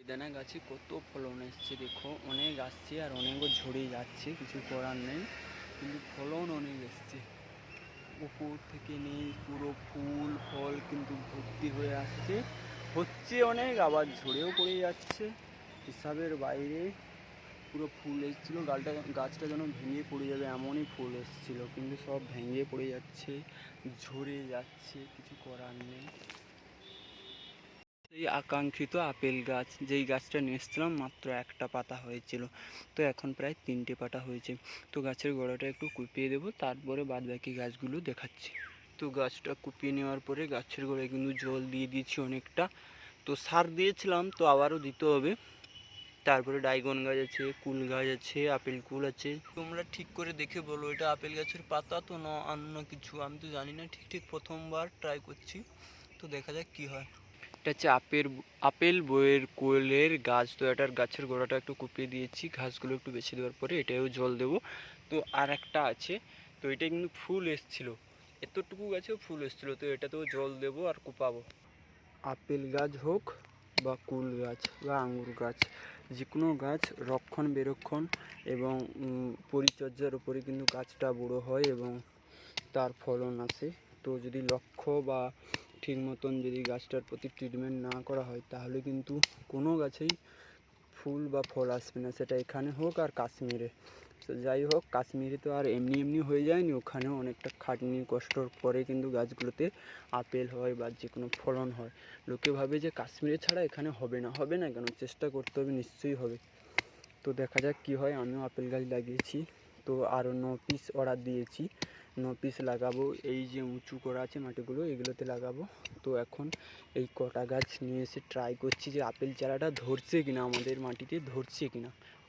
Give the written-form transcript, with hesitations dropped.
বেদানা গাছে কত ফলন এসছে দেখো, অনেক আসছে আর অনেকও ঝরে যাচ্ছে, কিছু করার নেই, কিন্তু ফলন অনেক এসছে। উপর থেকে নেই, পুরো ফুল ফল কিন্তু ভর্তি হয়ে আসছে, হচ্ছে অনেক, আবার ঝরেও পড়ে যাচ্ছে হিসাবের বাইরে। পুরো ফুল এসেছিল, গাছটা যেন ভেঙে পড়ে যাবে এমনই ফুল এসেছিল, কিন্তু সব ভেঙে পড়ে যাচ্ছে, ঝরে যাচ্ছে, কিছু করার নেই। এই আকাঙ্ক্ষিত আপেল গাছ, যেই গাছটা নিয়ে এসেছিলাম মাত্র একটা পাতা হয়েছিল, তো এখন প্রায় 3টে পাতা হয়েছে। তো গাছের গোড়াটা একটু কুপিয়ে দেবো, তারপরে বাদ বাকি গাছগুলো দেখাচ্ছি। তো গাছটা কুপিয়ে নেওয়ার পরে গাছের গোড়ায় কিন্তু জল দিয়ে দিয়েছি অনেকটা, তো সার দিয়েছিলাম, তো আবারও দিতে হবে। তারপরে ডাইগন গাছ আছে, কুল গাছ আছে, আপেল কুল আছে। তোমরা ঠিক করে দেখে বলো এটা আপেল গাছের পাতা তো না অন্য কিছু, আমি তো জানি না ঠিক প্রথমবার ট্রাই করছি, তো দেখা যাক কি হয়। এটা হচ্ছে আপেল বইয়ের কোয়েলের গাছ। তো এটার গাছের গোড়াটা একটু কুপিয়ে দিয়েছি, ঘাসগুলো একটু বেশি দেওয়ার পরে এটাও জল দেবো। তো আর একটা আছে, তো এটা কিন্তু ফুল এসছিল, এতটুকু গাছেও ফুল এসছিল, তো এটাতেও জল দেবো আর কুপাবো। আপেল গাছ হোক বা কুল গাছ বা আঙুর গাছ, যে কোনো গাছ রক্ষণাবেক্ষণ এবং পরিচর্যার উপরে কিন্তু গাছটা বড়ো হয় এবং তার ফলন আসে। তো যদি লক্ষ্য বা ঠিক মতন যদি গাছটার প্রতি ট্রিটমেন্ট না করা হয়, তাহলে কিন্তু কোনো গাছেই ফুল বা ফল আসবে না, সেটা এখানে হোক আর কাশ্মীরে। তো যাই হোক, কাশ্মীরে তো আর এমনি এমনি হয়ে যায়নি, ওখানেও অনেকটা খাটনি কষ্টর পরে কিন্তু গাছগুলোতে আপেল হয় বা যে কোনো ফলন হয়। লোকে ভাবে যে কাশ্মীরে ছাড়া এখানে হবে না, হবে না কেন, চেষ্টা করতে হবে, নিশ্চয়ই হবে। তো দেখা যাক কী হয়। আমিও আপেল গাছ লাগিয়েছি, তো আরও 9 পিস অর্ডার দিয়েছি, 9 পিস লাগাবো। এই যে উঁচু করা আছে মাটিগুলো, এগুলোতে লাগাবো। তো এখন এই কটা গাছ নিয়ে এসে ট্রাই করছি যে আপেল চারাটা ধরছে কিনা, আমাদের মাটিতে ধরছে কিনা।